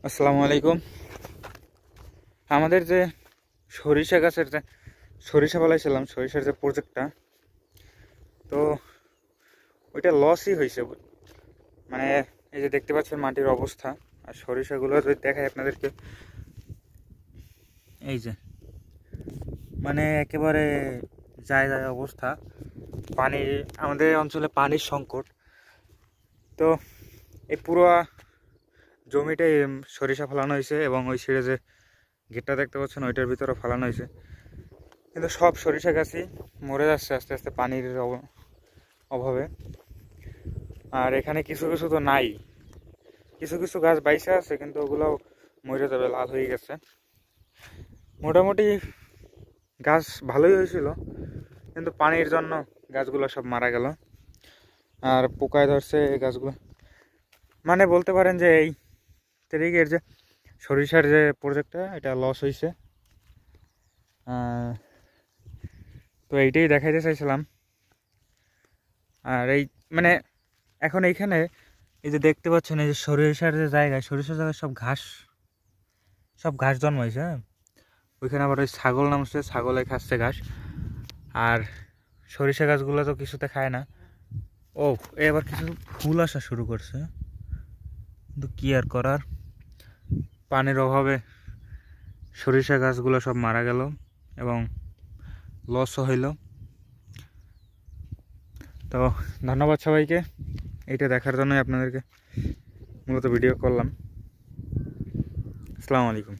আসসালামু আলাইকুম। আমাদের যে সরিষা গাছের যে সরিষা ফলাইছিলাম, সরিষার যে প্রজেক্টটা, তো ওইটা লসই হয়েছে। মানে এই যে দেখতে পাচ্ছেন মাটির অবস্থা, আর সরিষাগুলো যদি দেখাই আপনাদেরকে, এই যে মানে একেবারে যায় যায় অবস্থা। পানি, আমাদের অঞ্চলে পানির সংকট। তো এই পুরো জমিটাই সরিষা ফলানো হয়েছে, এবং ওই সাইডে যে গেটটা দেখতে পাচ্ছেন ওইটার ভিতরে ফলানো হয়েছে। কিন্তু সব সরিষা গাছই মরে যাচ্ছে আস্তে আস্তে পানির অভাবে। আর এখানে কিছু কিছু তো নাই, কিছু কিছু গাছ বাইসে আছে, কিন্তু ওগুলোও মরে যাবে, লাল হয়ে গেছে। মোটামুটি গাছ ভালোই হয়েছিল, কিন্তু পানির জন্য গাছগুলো সব মারা গেল, আর পোকায় ধরছে এই গাছগুলো। মানে বলতে পারেন যে এই তারিখের যে সরিষার যে প্রজেক্টটা, এটা লস হয়েছে। তো এইটাই দেখাইতে চাইছিলাম। আর এই মানে এখন এইখানে এই যে দেখতে পাচ্ছেন, এই যে সরিষার যে জায়গায়, সরিষার জায়গায় সব ঘাস জন্মাইছে। হ্যাঁ, ওইখানে আবার ওই ছাগল নামছে, ছাগলে খাচ্ছে ঘাস। আর সরিষা গাছগুলো তো কিছুতে খায় না। ও, এবার কিছু ফুল আসা শুরু করছে, কিন্তু কি আর করার, পানির অভাবে সরিষা গাছগুলো সব মারা গেল এবং লসও হইল। তো ধন্যবাদ সবাইকে, এইটা দেখার জন্যই আপনাদেরকে মূলত ভিডিও করলাম। আসসালামু আলাইকুম।